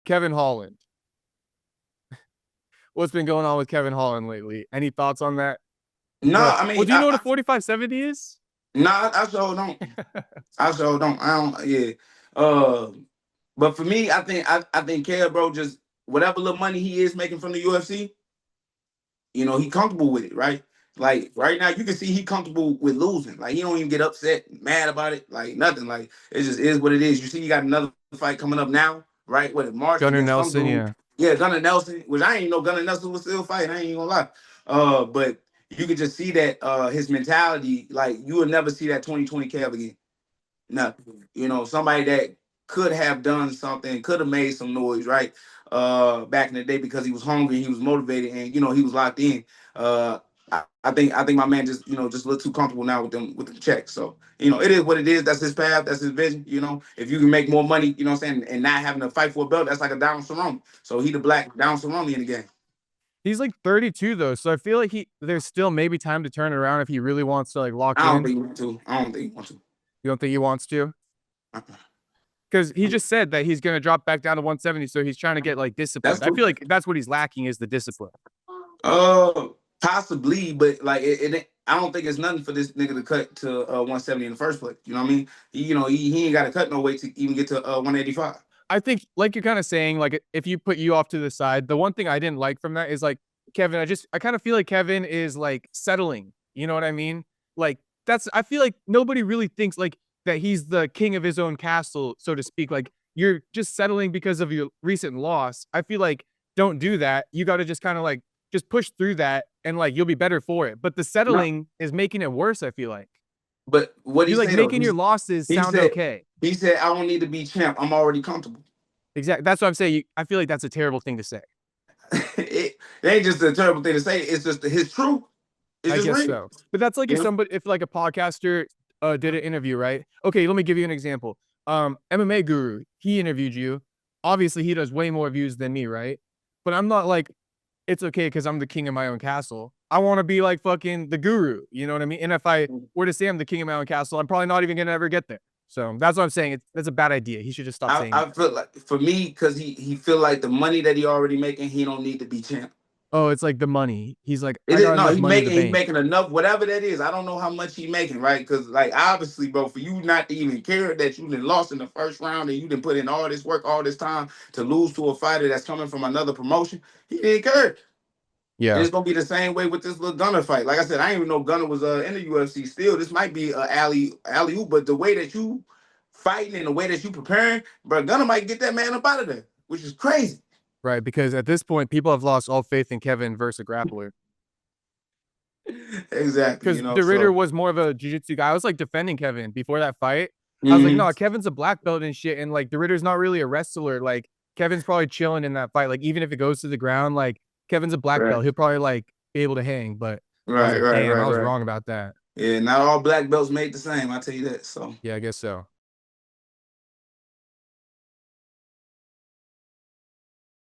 Kevin Holland. What's been going on with Kevin Holland lately? Any thoughts on that? No, I Well, mean, do you know what a 45/70 is? I sure don't. I sure don't. I don't. Yeah. Uh, but for me, I think Kev, bro, just whatever little money he is making from the UFC, he comfortable with it, right? Like right now, you can see he comfortable with losing. Like he don't even get upset, mad about it, like nothing. Like it just is what it is. You see, he got another fight coming up now, right? What in March Gunnar against some Nelson, dude? yeah. Yeah, Gunnar Nelson, which I ain't know Gunnar Nelson was still fighting. I ain't even gonna lie. But you could just see that his mentality, like you will never see that 2020 Kev again. Nothing. Somebody that could have done something, could have made some noise, right? Back in the day because he was hungry, he was motivated, and he was locked in. I think my man just look too comfortable now with the checks. So it is what it is. That's his path. That's his vision. If you can make more money, what I'm saying, and not having to fight for a belt, that's like a down Cerrone. So he the black down Cerrone in the game. He's like 32 though, so I feel like there's still maybe time to turn it around if he really wants to like lock I don't in. think he want to. I don't think he want to. You don't think he wants to? Uh-uh. Because he just said that he's gonna drop back down to 170, so he's trying to get like That's disciplined. I cool. feel like that's what he's lacking is the discipline. Possibly, but like I don't think it's nothing for this nigga to cut to 170 in the first place. You know what I mean? He ain't got to cut no weight to even get to 185. I think, like you're kind of saying, like if you put you off to the side, the one thing I didn't like from that is like Kevin. I kind of feel like Kevin is like settling. You know what I mean? Like I feel like nobody really thinks like that he's the king of his own castle, so to speak. Like you're just settling because of your recent loss. I feel like don't do that. You got to just kind of like just push through that, and like you'll be better for it. But the No, settling is making it worse. I feel like but what he you like say though? making your losses He sound said okay. he said I don't need to be champ. I'm already comfortable. Exactly. That's what I'm saying. I feel like that's a terrible thing to say. It ain't just a terrible thing to say. It's just his truth. It's I just guess real. so. But that's like You know? if like a podcaster did an interview, right? Okay, let me give you an example. MMA Guru, he interviewed you. Obviously, he does way more views than me, right? But I'm not like it's okay because I'm the king of my own castle. I want to be like fucking the guru. You know what I mean? And if I were to say I'm the king of my own castle, I'm probably not even gonna ever get there. So that's what I'm saying. That's a bad idea. He should just stop saying that. I feel like for me, because he feel like the money that he already making, he don't need to be champ. Oh, it's like the money. He's like, It I is got no, enough money in the he bank. making enough, whatever that is. I don't know how much he making, right? Because like obviously, bro, for you not to even care that you done lost in the first round and you didn't put in all this work, all this time to lose to a fighter that's coming from another promotion, he didn't care. And Yeah. it's gonna be the same way with this little Gunner fight. Like I said, I didn't even know Gunner was in the UFC still. This might be a alley oop, but the way that you fighting and the way that you preparing, bro, Gunner might get that man up out of there, which is crazy. Right. Because at this point, people have lost all faith in Kevin versus a grappler. Exactly, Because de Ridder So was more of a jiu-jitsu guy. I was like defending Kevin before that fight. I was like, mhm. no, Kevin's a black belt and shit. And like de Ridder's not really a wrestler. Like Kevin's probably chilling in that fight. Like even if it goes to the ground, like Kevin's a black Right, belt. He'll probably like be able to hang. But I was right, like, right, damn, right, I was right. wrong about that. Yeah, not all black belts made the same. I tell you that. So Yeah, I guess so.